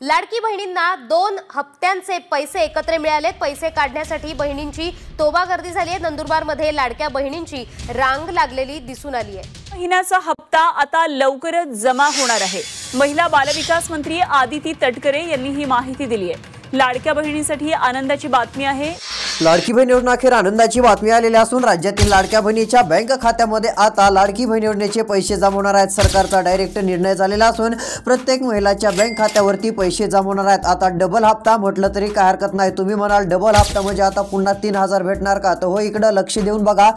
लाडकी बहिणींना 2 हप्त्यांचे पैसे एकत्र मिळालेत। पैसे काढण्यासाठी बहिणींची तोबागर्दी झाली आहे। नंदुरबारमध्ये लाडक्या बहिणींची रांग लागलेली दिसून आली आहे। महिन्याचा हप्ता आता लवकरच जमा होणार आहे। महिला बालविकास मंत्री आदिती तटकरे यांनी ही माहिती दिली आहे। लाडक्या बहिणींसाठी आनंदाची बातमी आहे। लाडकी बहीण योजना अखेर आनंदाची बातमी आलेली असून राज्यातील लाडक्या बहिणीच्या बँक खात्यामध्ये आता लाडकी बहीण योजनेचे पैसे जमा होणार आहेत। सरकारचा डायरेक्ट निर्णय झालेला असून प्रत्येक महिलाच्या बँक खात्यावरती पैसे जमा होणार आहेत। आता डबल हप्ता म्हटलं तरी काय हरकत नाही। तुम्ही म्हणाल डबल हप्ता म्हणजे आता पुन्हा 3000 भेटणार का? तर हो, इकडे लक्ष देऊन बघा।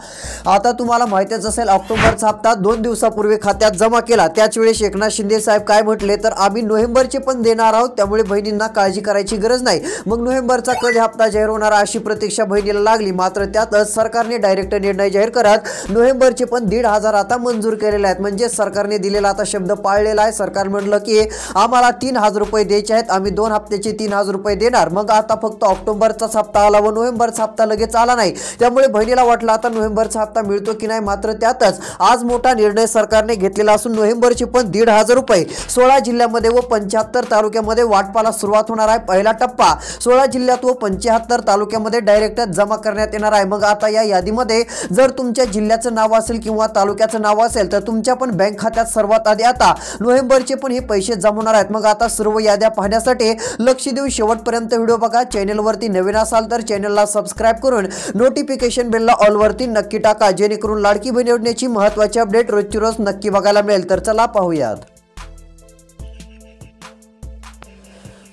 आता तुम्हाला माहितीच असेल, ऑक्टोबरचा हप्ता 2 दिवसापूर्वी खात्यात जमा केला। त्याच वेळेस एकनाथ शिंदे साहेब काय म्हटले, तर आम्ही नोव्हेंबरचे पण देणार आहोत, त्यामुळे बहिणींना काळजी करायची गरज नाही। मग नोव्हेंबरचा कधी हप्ता जाहीर होणार अशी प्रतीक्षा बहिणीला लागली। मात्र त्यातच सरकारने डायरेक्ट निर्णय जाहीर करत नोव्हेंबरचे पण 1500 आता मंजूर केलेले आहेत। म्हणजे सरकारने दिलेला आता शब्द पाळलेला आहे। सरकार म्हटलं की आम्हाला 3000 रुपये द्यायचे आहेत, आम्ही 2 हप्त्याचे 3000 रुपये देणार। मग आता फक्त ऑक्टोबरचाच हप्ता आला व नोव्हेंबरचा हप्ता लगेच आला नाही, त्यामुळे बहिणीला वाटलं आता नोव्हेंबरचा हप्ता मिळतो की नाही। मात्र त्यातच आज मोठा निर्णय सरकारने घेतलेला असून नोव्हेंबरचे पण 1500 रुपये 16 जिल्ह्यामध्ये व 75 तालुक्यामध्ये वाटपाला सुरुवात होणार आहे। पहिला टप्पा 16 जिल्ह्यात व 75 तालुक्यामध्ये डायरेक्ट जमा करण्यात येणार आहे। मग आता या यादीमध्ये जर तुमच्या जिल्ह्याचं नाव असेल किंवा तालुक्याचं नाव असेल तर तुमच्या पण बँक खात्यात सर्वात आधी आता नोव्हेंबरचे पण हे पैसे जमा होणार आहेत। मग आता सर्व याद्या पाहण्यासाठी लक्ष देऊन शेवटपर्यंत व्हिडिओ बघा। चॅनलवरती नवीन असाल तर चॅनलला सबस्क्राइब करून नोटिफिकेशन बेलला ऑल वरती नक्की टाका, जेणेकरून लाडकी बहीण योजनेची महत्त्वाची अपडेट रोजची रोज नक्की बघायला मिळेल। तर चला पाहूयात।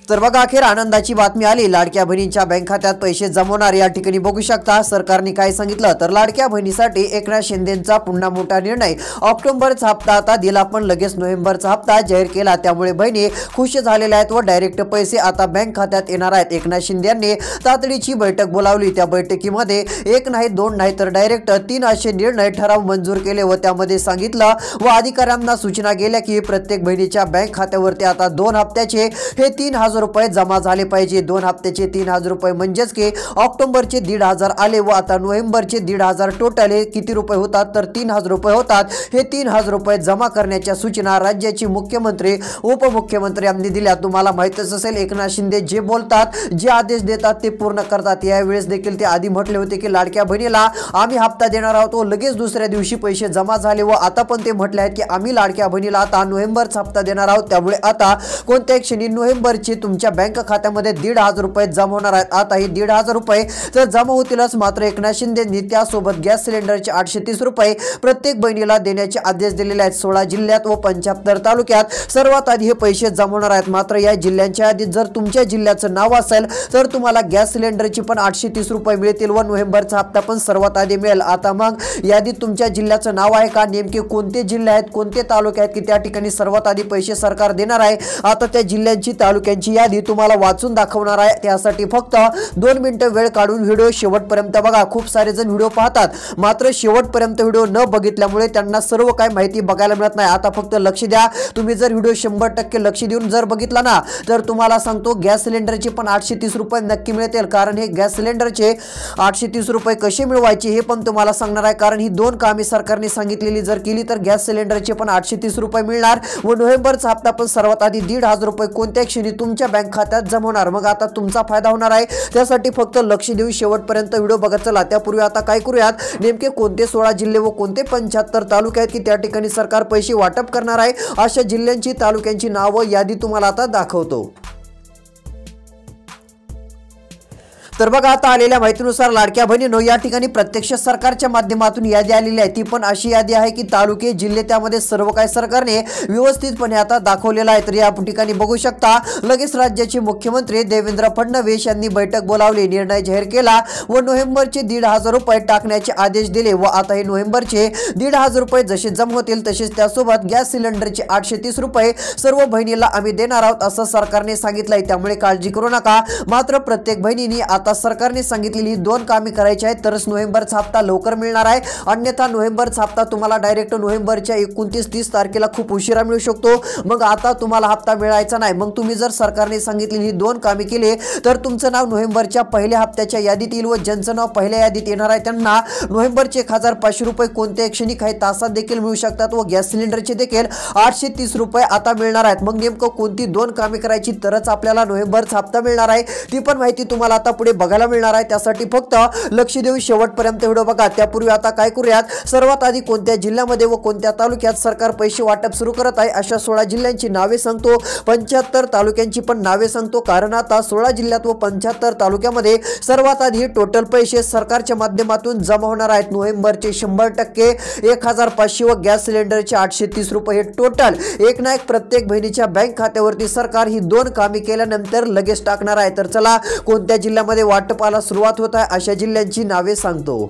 तर बघा, अखेर आनंदाची बातमी आली। लाडक्या बहिणींच्या बँक खात्यात पैसे जमवणार। या ठिकाणी बघू शकता सरकारने काय सांगितलं, तर लाडक्या बहिणीसाठी एकनाथ शिंदेंचा पुन्हा मोठा निर्णय। ऑक्टोबरचा हप्ता आता दिला, पण लगेच नोव्हेंबरचा हप्ता जाहीर केला, त्यामुळे बहिणी खुश झालेल्या आहेत व डायरेक्ट पैसे आता बँक खात्यात येणार आहेत। एकनाथ शिंदे यांनी तातडीची बैठक बोलावली। त्या बैठकीमध्ये 1 नाही 2 नाही तर डायरेक्ट 3 असे निर्णय ठराव मंजूर केले व त्यामध्ये सांगितलं व अधिकाऱ्यांना सूचना गेल्या की प्रत्येक बहिणीच्या बँक खात्यावरती आता 2 हप्त्याचे हे 3000 रुपये जमा झाले पाहिजे। 2 हप्त्याचे 3000 रुपये म्हणजेच की ऑक्टोबरचे 1500 आले व आता नोव्हेंबरचे 1500 टोटल हे किती रुपये होतात, तर 3000 रुपये होतात। हे 3000 रुपये जमा करण्याच्या सूचना राज्याचे मुख्यमंत्री उपमुख्यमंत्री यांनी दिल्या। तुम्हाला माहितच असेल, एकनाथ शिंदे जे बोलतात, जे आदेश देतात ते पूर्ण करतात। यावेळेस देखील ते आधी म्हटले होते की लाडक्या बहिणीला आम्ही हप्ता देणार आहोत व लगेच दुसऱ्या दिवशी पैसे जमा झाले व आता पण ते म्हटले आहेत की आम्ही लाडक्या बहिणीला आता नोव्हेंबरचा हप्ता देणार आहोत, त्यामुळे आता कोणत्याही क्षणी नोव्हेंबरचे तुमच्या बँक खात्यामध्ये 1500 रुपये जमा होणार आहेत। आता हे 1500 रुपये तर जमा होतीलच, मात्र एकनाथ शिंदेंनी त्यासोबत गॅस सिलेंडरचे 830 रुपये प्रत्येक बहिणीला देण्याचे आदेश दिलेले आहेत। 16 जिल्ह्यात व 75 तालुक्यात सर्वात आधी हे पैसे जमा होणार आहेत। मात्र या जिल्ह्यांच्या आधी जर तुमच्या जिल्ह्याचं नाव असेल तर तुम्हाला गॅस सिलेंडरची पण 830 रुपये मिळतील व नोव्हेंबरचा हप्ता पण सर्वात आधी मिळेल। आता मग यादीत तुमच्या जिल्ह्याचं नाव आहे का, नेमके कोणते जिल्हे आहेत, कोणते तालुके आहेत की त्या ठिकाणी सर्वात आधी पैसे सरकार देणार आहे। आता त्या जिल्ह्यांची तालुक्यांची यादी तुम्हाला वाचून दाखवणार आहे। त्यासाठी फक्त 2 मिनिटं वेळ काढून व्हिडिओ शेवटपर्यंत बघा। खूप सारे जण व्हिडिओ पाहतात, मात्र शेवटपर्यंत व्हिडिओ न बघितल्यामुळे त्यांना सर्व काही माहिती बघायला मिळत नाही। आता फक्त लक्ष द्या। तुम्ही जर व्हिडिओ 100% लक्ष देऊन जर बघितला ना, तर तुम्हाला सांगतो गॅस सिलेंडरचे पण 830 रुपये नक्की मिळतील। कारण हे गॅस सिलेंडरचे 830 रुपये कसे मिळवायचे हे पण तुम्हाला सांगणार आहे। कारण ही 2 कामे सरकारने सांगितलेली जर केली तर गॅस सिलेंडरचे पण 830 रुपये मिळणार व नोव्हेंबरचा हप्ता पण सर्वात आधी 1500 रुपये कोणत्या क्षणी तुमच्या बँक खात्यात जमवणार। मग आता तुमचा फायदा होणार आहे। त्यासाठी फक्त लक्ष देऊन शेवटपर्यंत व्हिडिओ बघत चला। त्यापूर्वी आता काय करूयात, नेमके कोणते 16 जिल्हे व कोणते 75 तालुके आहेत की त्या ठिकाणी सरकार पैसे वाटप करणार आहे, अशा जिल्ह्यांची तालुक्यांची नावं यादी तुम्हाला आता दाखवतो। तर बघा, आता आलेल्या माहितीनुसार लाडक्या बहिणींनो या ठिकाणी प्रत्यक्ष सरकारच्या माध्यमातून यादी आलेली आहे। ती पण अशी यादी आहे की तालुके जिल्हे त्यामध्ये सर्व काही सरकारने व्यवस्थितपणे आता दाखवलेलं आहे। तर या ठिकाणी बघू शकता, लगेच राज्याचे मुख्यमंत्री देवेंद्र फडणवीस यांनी बैठक बोलावली, निर्णय जाहीर केला व नोव्हेंबरचे 1500 रुपये टाकण्याचे आदेश दिले व आता हे नोव्हेंबरचे 1500 रुपये जसे जमा होतील तसेच त्यासोबत गॅस सिलेंडरचे 830 रुपये सर्व बहिणीला आम्ही देणार आहोत असं सरकारने सांगितलंय। त्यामुळे काळजी करू नका। मात्र प्रत्येक बहिणीने आता आता सरकारने सांगितलेली 2 कामे करायची आहेत तरच नोव्हेंबरचा हप्ता लवकर मिळणार आहे, अन्यथा नोव्हेंबरचा हप्ता तुम्हाला डायरेक्ट नोव्हेंबरच्या 29-30 तारखेला खूप उशिरा मिळू शकतो। मग आता तुम्हाला हप्ता मिळायचा नाही, मग तुम्ही जर सरकारने सांगितलेली 2 कामे केली तर तुमचं नाव नोव्हेंबरच्या पहिल्या हप्त्याच्या यादीत येईल व ज्यांचं नाव पहिल्या यादीत येणार आहे त्यांना नोव्हेंबरचे 1500 रुपये कोणत्याही क्षणी काही तासात देखील मिळू शकतात व गॅस सिलेंडरचे देखील 830 रुपये आता मिळणार आहेत। मग नेमकं कोणती 2 कामे करायची तरच आपल्याला नोव्हेंबरचा हप्ता मिळणार आहे ती पण माहिती तुम्हाला आता पुढे बघायला मिळणार आहे। त्यासाठी फक्त लक्ष देऊन शेवटपर्यंत व्हिडिओ बघा। त्यापूर्वी आता काय करूयात, सर्वात आधी कोणत्या जिल्ह्यामध्ये व कोणत्या तालुक्यात सरकार पैसे वाटप सुरू करत आहे अशा 16 जिल्ह्यांची नावे सांगतो, 75 तालुक्यांची पण नावे सांगतो, कारण आता 16 जिल्ह्यात व 75 तालुक्यामध्ये सर्वात आधी टोटल पैसे सरकारच्या माध्यमातून जमा होणार आहेत। नोव्हेंबरचे 100%, 1500 व गॅस सिलेंडरचे 830 रुपये हे टोटल एक ना एक प्रत्येक बहिणीच्या बँक खात्यावरती सरकार ही 2 कामे केल्यानंतर लगेच टाकणार आहे। तर चला कोणत्या जिल्ह्यामध्ये वाटपाला सुरुवात होत आहे अशा जिल्ह्यांची नावे सांगतो।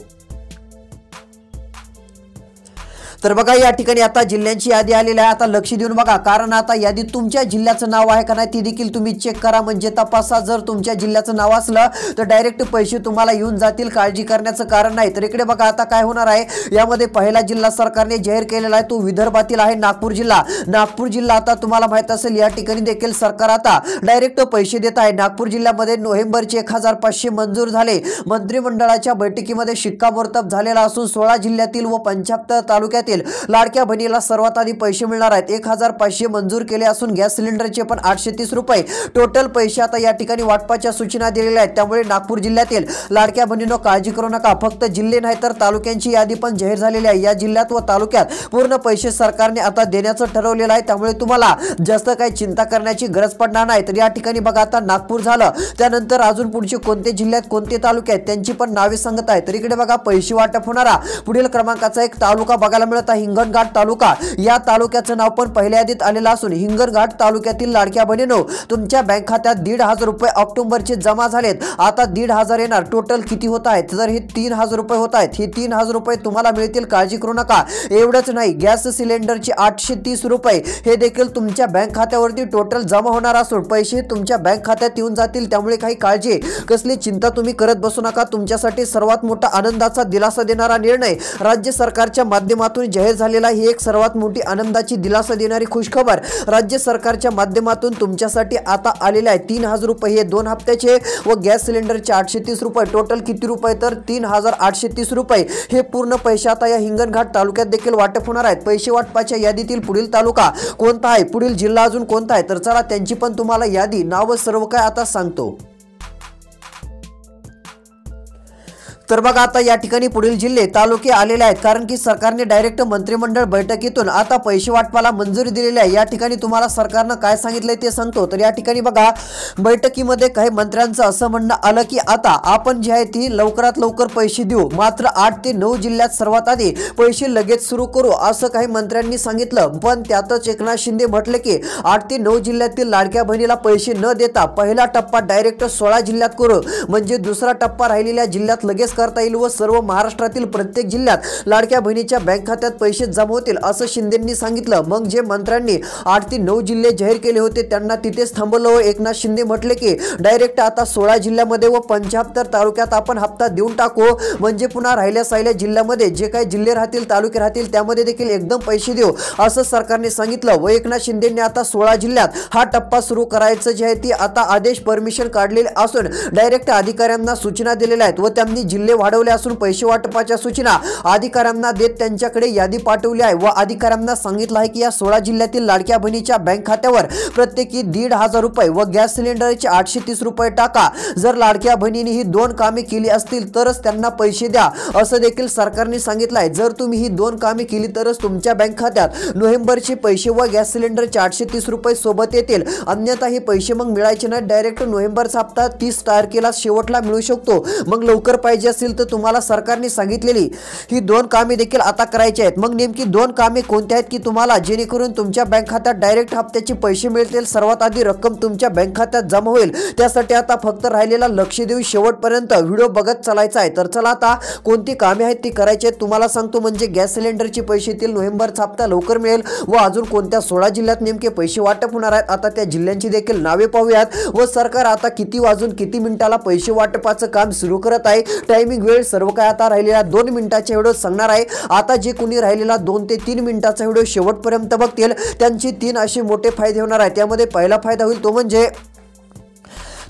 तर बघा या ठिकाणी आता जिल्ह्यांची यादी आलेली आहे। आता लक्ष देऊन बघा, कारण आता यादीत तुमच्या जिल्ह्याचं नाव आहे का नाही ती देखील तुम्ही चेक करा, म्हणजे तपासा। जर तुमच्या जिल्ह्याचं नाव असलं तर डायरेक्ट पैसे तुम्हाला येऊन जातील, काळजी करण्याचं कारण नाही। तर इकडे बघा आता काय होणार आहे, यामध्ये पहिला जिल्हा सरकारने जाहीर केलेला आहे तो विदर्भातील आहे नागपूर जिल्हा। नागपूर जिल्हा आता तुम्हाला माहित असेल या ठिकाणी देखील सरकार आता डायरेक्ट पैसे देत आहे। नागपूर जिल्ह्यामध्ये नोव्हेंबरचे 1500 मंजूर झाले, मंत्रिमंडळाच्या बैठकीमध्ये शिक्कामोर्तब झालेला असून 16 जिल्ह्यातील व 75 तालुक्यात लाडक्या बहिणीला सर्वात आधी पैसे मिळणार आहेत। 1500 मंजूर केले असून गॅस सिलेंडरचे पण 830 रुपये टोटल पैसे आता या ठिकाणी वाटपाच्या सूचना दिलेल्या आहेत। त्यामुळे नागपूर जिल्ह्यातील लाडक्या बहिणींनो काळजी करू नका, फक्त जिल्हे नाही तर तालुक्यांची यादी पण जाहीर झालेली आहे। या जिल्ह्यात व तालुक्यात पूर्ण पैसे सरकारने आता देण्याचं ठरवलेलं आहे, त्यामुळे तुम्हाला जास्त काही चिंता करण्याची गरज पडणार नाही। तर या ठिकाणी बघा आता नागपूर झालं, त्यानंतर अजून पुढचे कोणते जिल्ह्यात कोणते तालुके आहेत त्यांची पण नावे सांगत आहे। तर इकडे बघा पैसे वाटप होणारा पुढील क्रमांकाचा एक तालुका बघायला मिळत आहे, हिंगणघाट तालुका। या तालुक्याचं नाव पण पहिल्या यादीत आलेलं असून हिंगणघाट तालुक्यातील लाडक्या बहिणींनो तुमच्या बँक खात्यात 1500 रुपये ऑक्टोबरचे जमा झालेत। आता 1500 येणार, टोटल किती होत आहेत तर हे 3000 रुपये होत आहेत। हे 3000 रुपये तुम्हाला मिळतील, काळजी करू नका। एवढंच नाही, गॅस सिलेंडरचे 830 रुपये हे देखील तुमच्या बँक खात्यावरती टोटल जमा होणार असून पैसे तुमच्या बँक खात्यात येऊन जातील, त्यामुळे काही काळजी कसली चिंता तुम्ही करत बसू नका। तुमच्यासाठी सर्वात मोठा आनंदाचा दिलासा देणारा निर्णय राज्य सरकारच्या माध्यमातून जाहीर झालेला ही एक सर्वात मोठी आनंदाची दिलासा देणारी खुशखबर राज्य सरकारच्या माध्यमातून तुमच्यासाठी आता आलेले आहे। 3000 रुपये हे 2 हप्त्याचे व गॅस सिलेंडरचे 830 रुपये टोटल किती रुपये तर 3830 रुपये हे पूर्ण पैसे आता या हिंगणघाट तालुक्यात देखील वाटप होणार आहेत। पैसे वाटपाच्या यादीतील पुढील तालुका कोणता आहे, पुढील जिल्हा अजून कोणता आहे तर चला त्यांची पण तुम्हाला यादी नाव सर्व काय आता सांगतो। तर बघा आता या ठिकाणी पुढील जिल्हे तालुके आलेले आहेत, कारण की सरकारने डायरेक्ट मंत्रिमंडळ बैठकीतून आता पैसे वाटपाला मंजुरी दिलेली आहे। या ठिकाणी तुम्हाला सरकारनं काय सांगितलंय ते सांगतो। तर या ठिकाणी बघा बैठकीमध्ये काही मंत्र्यांचं असं म्हणणं आलं की आता आपण जी आहे ती लवकरात लवकर पैसे देऊ, मात्र 8 ते 9 जिल्ह्यात सर्वात आधी पैसे लगेच सुरू करू असं काही मंत्र्यांनी सांगितलं। पण त्यातच एकनाथ शिंदे म्हटले की 8 ते 9 जिल्ह्यातील लाडक्या बहिणीला पैसे न देता पहिला टप्पा डायरेक्ट 16 जिल्ह्यात करू, म्हणजे दुसरा टप्पा राहिलेल्या जिल्ह्यात लगेच करता येईल व सर्व महाराष्ट्रातील प्रत्येक जिल्ह्यात लाडक्या बहिणीच्या बँक खात्यात पैसे जमा होतील असं शिंदेंनी सांगितलं। मग जे मंत्र्यांनी 8 ते 9 जिल्हे जाहीर केले होते त्यांना तिथेच थांबवलं। एकनाथ शिंदे म्हटले की डायरेक्ट आता 16 जिल्ह्यामध्ये व 75 तालुक्यात आपण हप्ता देऊन टाकू, म्हणजे पुन्हा राहिल्या साहिल्या जिल्ह्यामध्ये जे काही जिल्हे राहतील तालुके राहतील त्यामध्ये देखील एकदम पैसे देऊ असं सरकारने सांगितलं। व एकनाथ शिंदेंनी आता 16 जिल्ह्यात हा टप्पा सुरू करायचं जे आहे ती आता आदेश परमिशन काढलेले असून डायरेक्ट अधिकाऱ्यांना सूचना दिलेल्या आहेत व त्यांनी जिल्हे वाढवले असून पैसे वाटपाच्या सूचना अधिकाऱ्यांना देत त्यांच्याकडे यादी पाठवली आहे व अधिकाऱ्यांना सांगितलं आहे की या 16 जिल्ह्यातील लाडक्या बहिणीच्या बँक खात्यावर प्रत्येकी 1500 रुपये व गॅस सिलेंडरचे 830 रुपये टाका। जर लाडक्या बहिणींनी ही 2 कामे केली असतील तरच त्यांना पैसे द्या असं देखील सरकारने सांगितलं आहे। जर तुम्ही ही 2 कामे केली तरच तुमच्या बँक खात्यात नोव्हेंबरचे पैसे व गॅस सिलेंडरचे 830 रुपये सोबत येतील, अन्यथा हे पैसे मग मिळायचे नाही। डायरेक्ट नोव्हेंबरचा हप्ता 30 तारखेला शेवटला मिळू शकतो। मग लवकर पाहिजे असतील तर तुम्हाला सरकारने सांगितलेली ही 2 कामे देखील आता करायची आहेत। मग नेमकी 2 कामे कोणती आहेत की तुम्हाला जेणेकरून तुमच्या बँक खात्यात डायरेक्ट हप्त्याचे पैसे मिळतील, सर्वात आधी रक्कम तुमच्या बँक खात्यात जमा होईल। त्यासाठी आता फक्त राहिलेला लक्ष देऊन शेवटपर्यंत व्हिडिओ बघत चालायचा आहे। तर चला आता कोणती कामे आहेत ती करायची आहेत तुम्हाला सांगतो। म्हणजे गॅस सिलेंडरचे पैसे येतील, नोव्हेंबरचा हप्ता लवकर मिळेल व अजून कोणत्या 16 जिल्ह्यात नेमके पैसे वाटप होणार आहेत आता त्या जिल्ह्यांची देखील नावे पाहूयात व सरकार आता किती वाजून किती मिनिटाला पैसे वाटपाचं काम सुरू करत आहे, टायमिंग वेळ सर्व काय आता राहिलेला 2 मिनिटाच्या व्हिडिओ सांगणार आहे। आता जे कोणी राहिलेला 2 ते 3 मिनिटाचा व्हिडिओ शेवटपर्यंत बघतील त्यांचे 3 असे मोठे फायदे होणार आहेत। त्यामध्ये पहिला फायदा होईल तो म्हणजे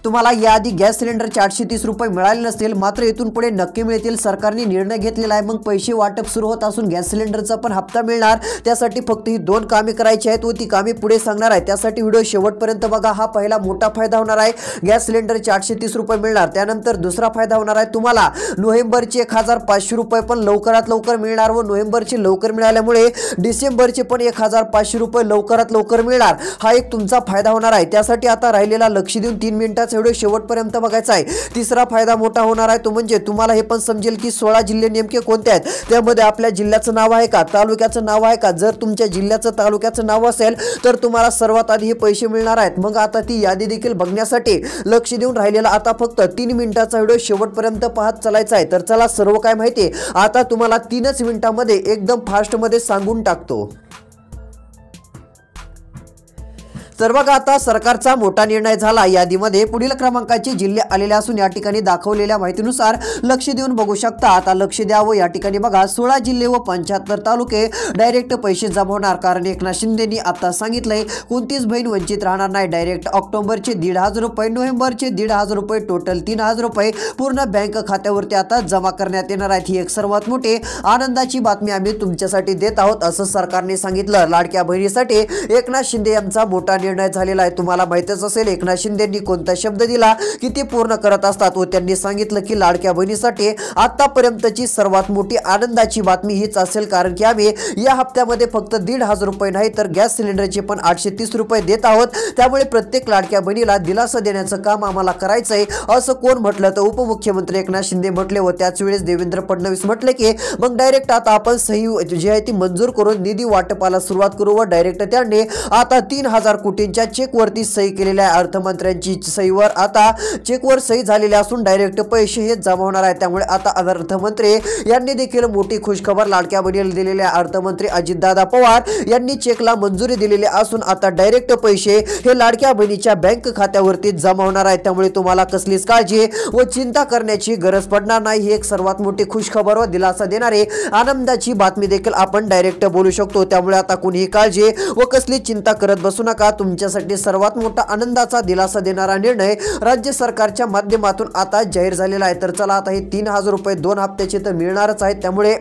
तुम्हाला याआधी गॅस सिलेंडरचे 830 रुपये मिळाले नसतील, मात्र इथून पुढे नक्की मिळतील। सरकारने निर्णय घेतलेला आहे, मग पैसे वाटप सुरू होत असून गॅस सिलेंडरचा पण हप्ता मिळणार। त्यासाठी फक्त ही 2 कामे करायची आहेत व ती कामे पुढे सांगणार आहे, त्यासाठी व्हिडिओ शेवटपर्यंत बघा। हा पहिला मोठा फायदा होणार आहे, गॅस सिलेंडरचे 830 रुपये मिळणार। त्यानंतर दुसरा फायदा होणार आहे तुम्हाला नोव्हेंबरचे 1500 रुपये पण लवकरात लवकर मिळणार व नोव्हेंबरचे लवकर मिळाल्यामुळे डिसेंबरचे पण 1500 रुपये लवकरात लवकर मिळणार। हा एक तुमचा फायदा होणार आहे। त्यासाठी आता राहिलेला लक्ष देऊन 3 मिनिटाचा व्हिडिओ शेवटपर्यंत बघायचा आहे। तिसरा फायदा मोठा होणार आहे तो म्हणजे तुम्हाला हे पण समजेल की 16 जिल्हे नेमके कोणते आहेत, त्यामध्ये आपल्या जिल्ह्याचं नाव आहे का, तालुक्याचं नाव आहे का। जर तुमच्या जिल्ह्याचं तालुक्याचं नाव असेल तर तुम्हाला सर्वात आधी हे पैसे मिळणार आहेत। मग आता ती यादी देखील बघण्यासाठी लक्ष देऊन राहिलेला आता फक्त 3 मिनिटाचा व्हिडिओ शेवटपर्यंत पाहत चालायचा आहे। तर चला सर्व काय माहिती आता तुम्हाला 3च मिनिटांमध्ये एकदम फास्ट मध्ये सांगून टाकतो। तर बघा आता सरकारचा मोठा निर्णय झाला। यादीमध्ये पुढील क्रमांकाचे जिल्हे आलेले असून या ठिकाणी दाखवलेल्या माहितीनुसार लक्ष देऊन बघू शकता। आता लक्ष द्यावं, या ठिकाणी बघा 16 जिल्हे व 75 तालुके डायरेक्ट पैसे जमा होणार, कारण एकनाथ शिंदेनी आता सांगितलंय कोणतीच बहीण वंचित राहणार नाही। डायरेक्ट ऑक्टोबरचे 1,500 रुपये, नोव्हेंबरचे 1,500 रुपये, टोटल 3,000 रुपये पूर्ण बँक खात्यावरती आता जमा करण्यात येणार आहेत। ही एक सर्वात मोठी आनंदाची बातमी आम्ही तुमच्यासाठी देत आहोत असं सरकारने सांगितलं। लाडक्या बहिणीसाठी एकनाथ शिंदे यांचा मोठा निर्णय झालेला आहे। तुम्हाला माहितीच असेल एकनाथ शिंदेंनी कोणता शब्द दिला की ते पूर्ण करत असतात व त्यांनी सांगितलं की लाडक्या बहिणीसाठी आतापर्यंतची सर्वात मोठी आनंदाची बातमी हीच असेल, कारण की आम्ही या हप्त्यामध्ये फक्त 1,500 रुपये नाही तर गॅस सिलेंडरचे पण 830 रुपये देत आहोत। त्यामुळे प्रत्येक लाडक्या बहिणीला दिलासा देण्याचं काम आम्हाला करायचंय असं कोण म्हटलं तर उपमुख्यमंत्री एकनाथ शिंदे म्हटले व त्याच वेळेस देवेंद्र फडणवीस म्हटले की मग डायरेक्ट आता आपण सही जी आहे ती मंजूर करून निधी वाटपाला सुरुवात करू व डायरेक्ट त्यांनी आता 3,000 कोटींच्या चेकवरती सही केलेल्या आहे। अर्थमंत्र्यांची सहीवर आता चेकवर सही झालेली असून डायरेक्ट पैसे हे जमा होणार आहे। त्यामुळे आता अर्थमंत्री यांनी देखील मोठी खुशखबर लाडक्या बहिणीला दिलेली आहे। अर्थमंत्री अजितदादा पवार यांनी चेकला मंजुरी दिलेली असून आता डायरेक्ट पैसे हे लाडक्या बहिणीच्या बँक खात्यावरती जमा होणार आहे। त्यामुळे तुम्हाला कसलीच काळजी व चिंता करण्याची गरज पडणार नाही। ही एक सर्वात मोठी खुशखबर व दिलासा देणारी आनंदाची बातमी देखील आपण डायरेक्ट बोलू शकतो। त्यामुळे आता कुणीही काळजी व कसली चिंता करत बसू नका। तुमच्यासाठी सर्वात मोठा आनंदाचा दिलासा देणारा निर्णय राज्य सरकारच्या माध्यमातून आता जाहीर झालेला आहे। तर चला आता हे 3,000 रुपये 2 हप्त्याचे तर मिळणारच आहेत, त्यामुळे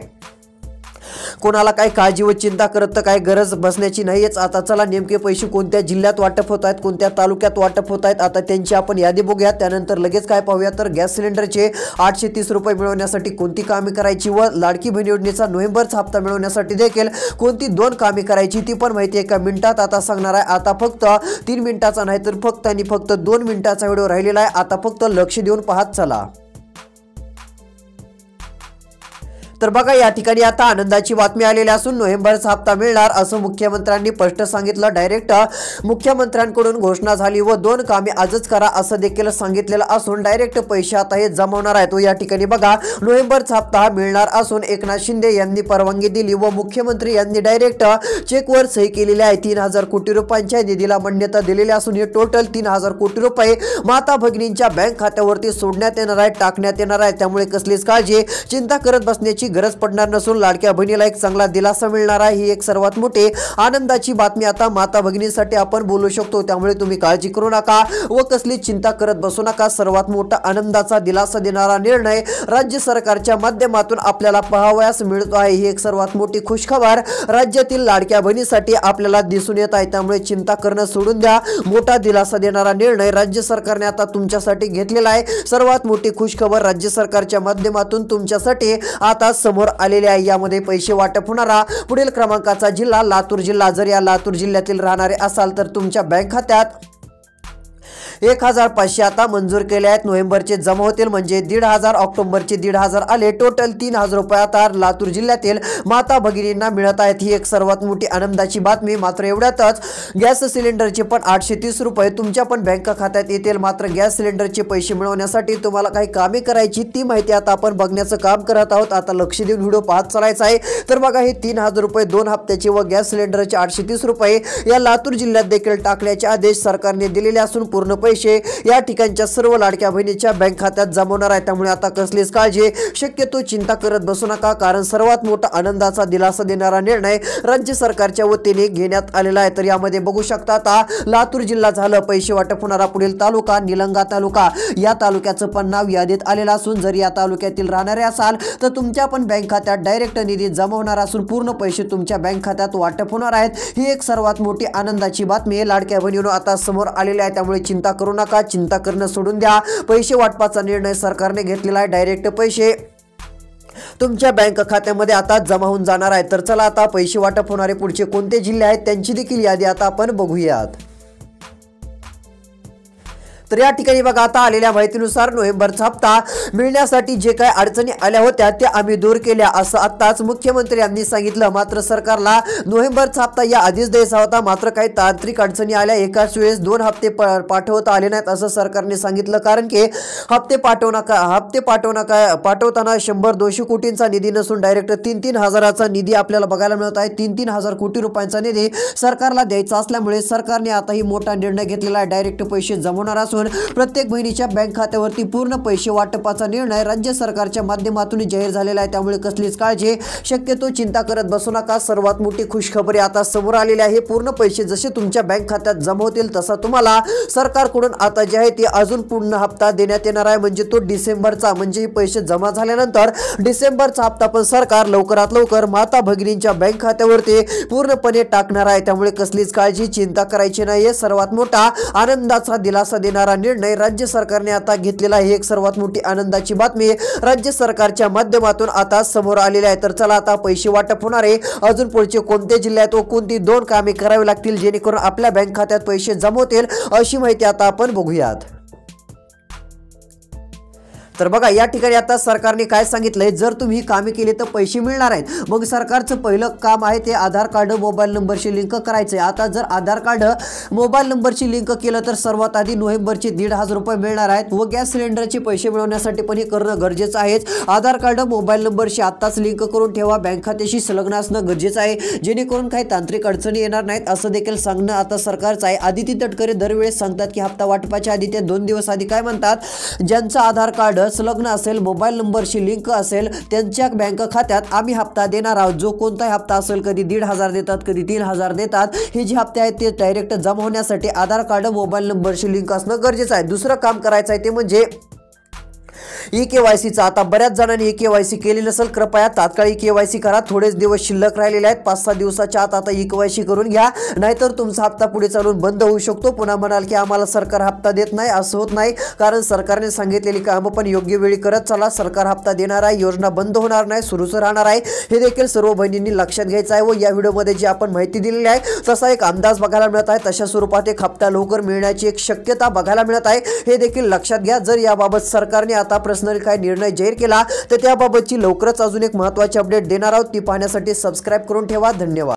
कोणाला काही काळजी व चिंता करत तर काही गरज बसण्याची नाहीच। आता चला नेमके पैसे कोणत्या जिल्ह्यात वाटप होत आहेत, कोणत्या तालुक्यात वाटप होत आहेत आता त्यांची आपण यादी बघूया। त्यानंतर लगेच काय पाहूया तर गॅस सिलेंडरचे 830 रुपये मिळवण्यासाठी कोणती कामे करायची व लाडकी बहीण योजनेचा नोव्हेंबरचा हप्ता मिळवण्यासाठी देखील कोणती 2 कामे करायची ती पण माहिती एका मिनिटात आता सांगणार आहे। आता फक्त 3 मिनिटाचा नाही तर फक्त आणि फक्त 2 मिनिटाचा व्हिडिओ राहिलेला आहे। आता फक्त लक्ष देऊन पाहत चला। तर बघा या ठिकाणी आता आनंदाची बातमी आलेली असून नोव्हेंबरचा हप्ता मिळणार असं मुख्यमंत्र्यांनी स्पष्ट सांगितलं। डायरेक्ट मुख्यमंत्र्यांकडून घोषणा झाली व 2 कामे आजच करा असं देखील सांगितलेलं असून डायरेक्ट पैसे आता हे जमा होणार आहेत। या ठिकाणी बघा नोव्हेंबरचा हप्ता हा मिळणार असून एकनाथ शिंदे यांनी परवानगी दिली व मुख्यमंत्री यांनी डायरेक्ट चेकवर सही केलेली आहे। 3,000 कोटी रुपयांच्या निधीला मान्यता दिलेली असून हे टोटल 3,000 कोटी रुपये माता भगिनींच्या बँक खात्यावरती सोडण्यात येणार आहे, टाकण्यात येणार आहे। त्यामुळे कसलीच काळजी चिंता करत बसण्याची गरज पडणार नसून लाडक्या बहिणीला एक चांगला दिलासा मिळणार आहे। ही एक सर्वात मोठी आनंदाची बातमी आता माता भगिनींसाठी आपण बोलू शकतो। त्यामुळे तुम्ही काळजी करू नका व कसली चिंता करत बसू नका। सर्वात मोठा आनंदाचा दिलासा देणारा निर्णय राज्य सरकारच्या माध्यमातून आपल्याला पाहावयास मिळतो आहे। ही एक सर्वात मोठी खुशखबर राज्यातील लाडक्या बहिणीसाठी आपल्याला दिसून येत आहे। त्यामुळे चिंता करणं सोडून द्या। मोठा दिलासा देणारा निर्णय राज्य सरकारने आता तुमच्यासाठी घेतलेला आहे। सर्वात मोठी खुशखबर राज्य सरकारच्या माध्यमातून तुमच्यासाठी आता समोर आलेले आहे। यामध्ये पैसे वाटप होणारा पुढील क्रमांकाचा जिल्हा लातूर जिल्हा। जर या लातूर जिल्ह्यातील राहणारे असाल तर तुमच्या बँक खात्यात 1500 आता मंजूर केले आहेत. नोव्हेंबरचे जमा होतील म्हणजे 1500, ऑक्टोबरचे 1500 आले. टोटल 3000 रुपये आता लातूर जिल्ह्यातील माता भगिनींना मिळत आहेत. ही एक सर्वात मोठी आनंदाची बातमी. मात्र एवढ्यातच गॅस सिलेंडरचे पण 830 रुपये तुमच्या पण बँक खात्यात येतील. मात्र गॅस सिलेंडरचे पैसे मिळवण्यासाठी तुम्हाला काही कामे करायची ती माहिती आता आपण बघण्याचं काम करत आहोत. आता लक्ष देऊन व्हिडिओ पाहत चालायचा आहे. तर बघा, हे 3000 रुपये 2 हप्त्याचे व गॅस सिलेंडरचे 830 रुपये या लातूर जिल्ह्यात देखील टाकण्याचे आदेश सरकारने दिलेले असून पूर्ण पैसे या ठिकाणच्या सर्व लाडक्या बहिणीच्या बँक खात्यात जमवणार आहे. त्यामुळे आता कसलीच काळजी, शक्यतो चिंता करत बसू नका, कारण सर्वात मोठा आनंदाचा दिलासा देणारा निर्णय राज्य सरकारच्या वतीने घेण्यात आलेला आहे. तर यामध्ये बघू शकता आता लातूर जिल्हा झालं. पैसे वाटप होणारा पुढील तालुका निलंगा तालुका. या तालुक्याचं पण नाव यादीत आलेलं असून जर या तालुक्यातील राहणारे असाल तर तुमच्या पण बँक खात्यात डायरेक्ट निधी जमा होणार असून पूर्ण पैसे तुमच्या बँक खात्यात वाटप होणार आहेत. ही एक सर्वात मोठी आनंदाची बातमी लाडक्या बहिणींनो आता समोर आलेली आहे. त्यामुळे चिंता करू नका, चिंता करणं सोडून द्या. पैसे वाटपाचा निर्णय सरकारने घेतलेला आहे. डायरेक्ट पैसे तुमच्या बँक खात्यामध्ये आता जमा होऊन जाणार आहे. तर चला आता पैसे वाटप होणारे पुढचे कोणते जिल्हे आहेत त्यांची देखील यादी आता आपण बघूयात. तर या ठिकाणी बघा, आता आलेल्या माहितीनुसार नोव्हेंबरचा हप्ता मिळण्यासाठी जे काही अडचणी आल्या होत्या त्या आम्ही दूर केल्या असं आताच मुख्यमंत्री यांनी सांगितलं. मात्र सरकारला नोव्हेंबरचा हप्ता या आधीच द्यायचा होता. मात्र काही तांत्रिक अडचणी आल्या. एकाच वेळेस 2 हप्ते पाठवता आले नाहीत असं सरकारने सांगितलं. कारण की हप्ते पाठवताना 100-200 कोटींचा निधी नसून डायरेक्ट 3-3 हजाराचा निधी आपल्याला बघायला मिळत आहे. 3-3 हजार कोटी रुपयांचा निधी सरकारला द्यायचा असल्यामुळे सरकारने आता ही मोठा निर्णय घेतलेला आहे. डायरेक्ट पैसे जमवणार असून प्रत्येक बहिणीच्या बँक खात्यावरती पूर्ण पैसे वाटपाचा निर्णय राज्य सरकारच्या माध्यमातून जाहीर झालेला आहे. त्यामुळे कसलीच काळजी, शक्यतो चिंता करत बसू नका. सर्वात मोठी खुशखबरी आता समोर आलेली आहे. पूर्ण पैसे जसे तुमच्या बँक खात्यात जमा होतील तसा तुम्हाला सरकारकडून आता जे आहे ते अजून पूर्ण हप्ता देण्यात येणार आहे. म्हणजे तो डिसेंबरचा, म्हणजे हे पैसे जमा झाल्यानंतर डिसेंबरचा हप्ता पण सरकार लवकरात लवकर माता भगिनींच्या बँक खात्यावरती पूर्णपणे टाकणार आहे. त्यामुळे कसलीच काळजी, चिंता करायची नाहीये. सर्वात मोठा आनंदाचा दिलासा देणारा निर्णय राज्य सरकारने आता घेतलेला आहे. एक सर्वात मोठी आनंदाची बातमी राज्य सरकारच्या माध्यमातून आता समोर आलेली आहे. तर चला आता पैसे वाटप होणारे अजून पुढचे कोणते जिल्हे आहेत व कोणती 2 कामे करावी लागतील जेणेकरून आपल्या बँक खात्यात पैसे जमवतील अशी माहिती आता आपण बघूयात. तर बघा, या ठिकाणी आता सरकारने काय सांगितलंय, जर तुम्ही कामे केली तर पैसे मिळणार आहेत. मग सरकारचं पहिलं काम आहे ते आधार कार्ड मोबाईल नंबरशी लिंक करायचंय. आता जर आधार कार्ड मोबाईल नंबरशी लिंक केलं तर सर्वात आधी नोव्हेंबरचे 1500 रुपये मिळणार आहेत व गॅस सिलेंडरचे पैसे मिळवण्यासाठी पण हे करणं गरजेचं आहे. आधार कार्ड मोबाईल नंबरशी आत्ताच लिंक करून ठेवा. बँक खात्याशी संलग्न असणं गरजेचं आहे जेणेकरून काही तांत्रिक अडचणी येणार नाहीत असं देखील सांगणं आता सरकारचं आहे. आदिती तटकरे दरवेळेस सांगतात की हप्ता वाटपाच्या आधी ते 2 दिवस आधी काय म्हणतात, ज्यांचं आधार कार्ड संलग्न असेल, मोबाईल नंबरशी लिंक असेल, त्यांच्या बँक खात्यात आम्ही हप्ता देणार आहोत. जो कोणताही हप्ता असेल, कधी 1500 देतात, कधी 3000 देतात. हे जे हप्ते आहेत ते डायरेक्ट जमा होण्यासाठी आधार कार्ड मोबाईल नंबरशी लिंक असणं गरजेचं आहे. दुसरं काम करायचं आहे ते म्हणजे ई-केवायसीचा. आता बऱ्याच जणांनी ई-केवायसी केली नसेल, कृपया तात्काळ ई-केवायसी करा. थोडेच दिवस शिल्लक राहिलेले आहेत. 5-6 दिवसाच्या आत आता ई-केवायसी करून घ्या, नाहीतर तुमचा हप्ता पुढे चालून बंद होऊ शकतो. पुन्हा म्हणाल की आम्हाला सरकार हप्ता देत नाही, असं होत नाही. कारण सरकारने सांगितलेली कामं पण योग्य वेळी करत चला. सरकार हप्ता देणार आहे, योजना बंद होणार नाही, सुरूच राहणार आहे. हे देखील सर्व बहिणींनी लक्षात घ्यायचं आहे. व या व्हिडिओमध्ये जी आपण माहिती दिलेली आहे तसा एक अंदाज बघायला मिळत आहे. तशा स्वरूपात एक हप्ता लवकर मिळण्याची एक शक्यता बघायला मिळत आहे. हे देखील लक्षात घ्या. जर याबाबत सरकारने आता पर्सनली काय निर्णय जाहीर केला तर त्याबाबतची लवकरच अजून एक महत्त्वाची अपडेट देणार आहोत. ती पाहण्यासाठी सबस्क्राईब करून ठेवा. धन्यवाद.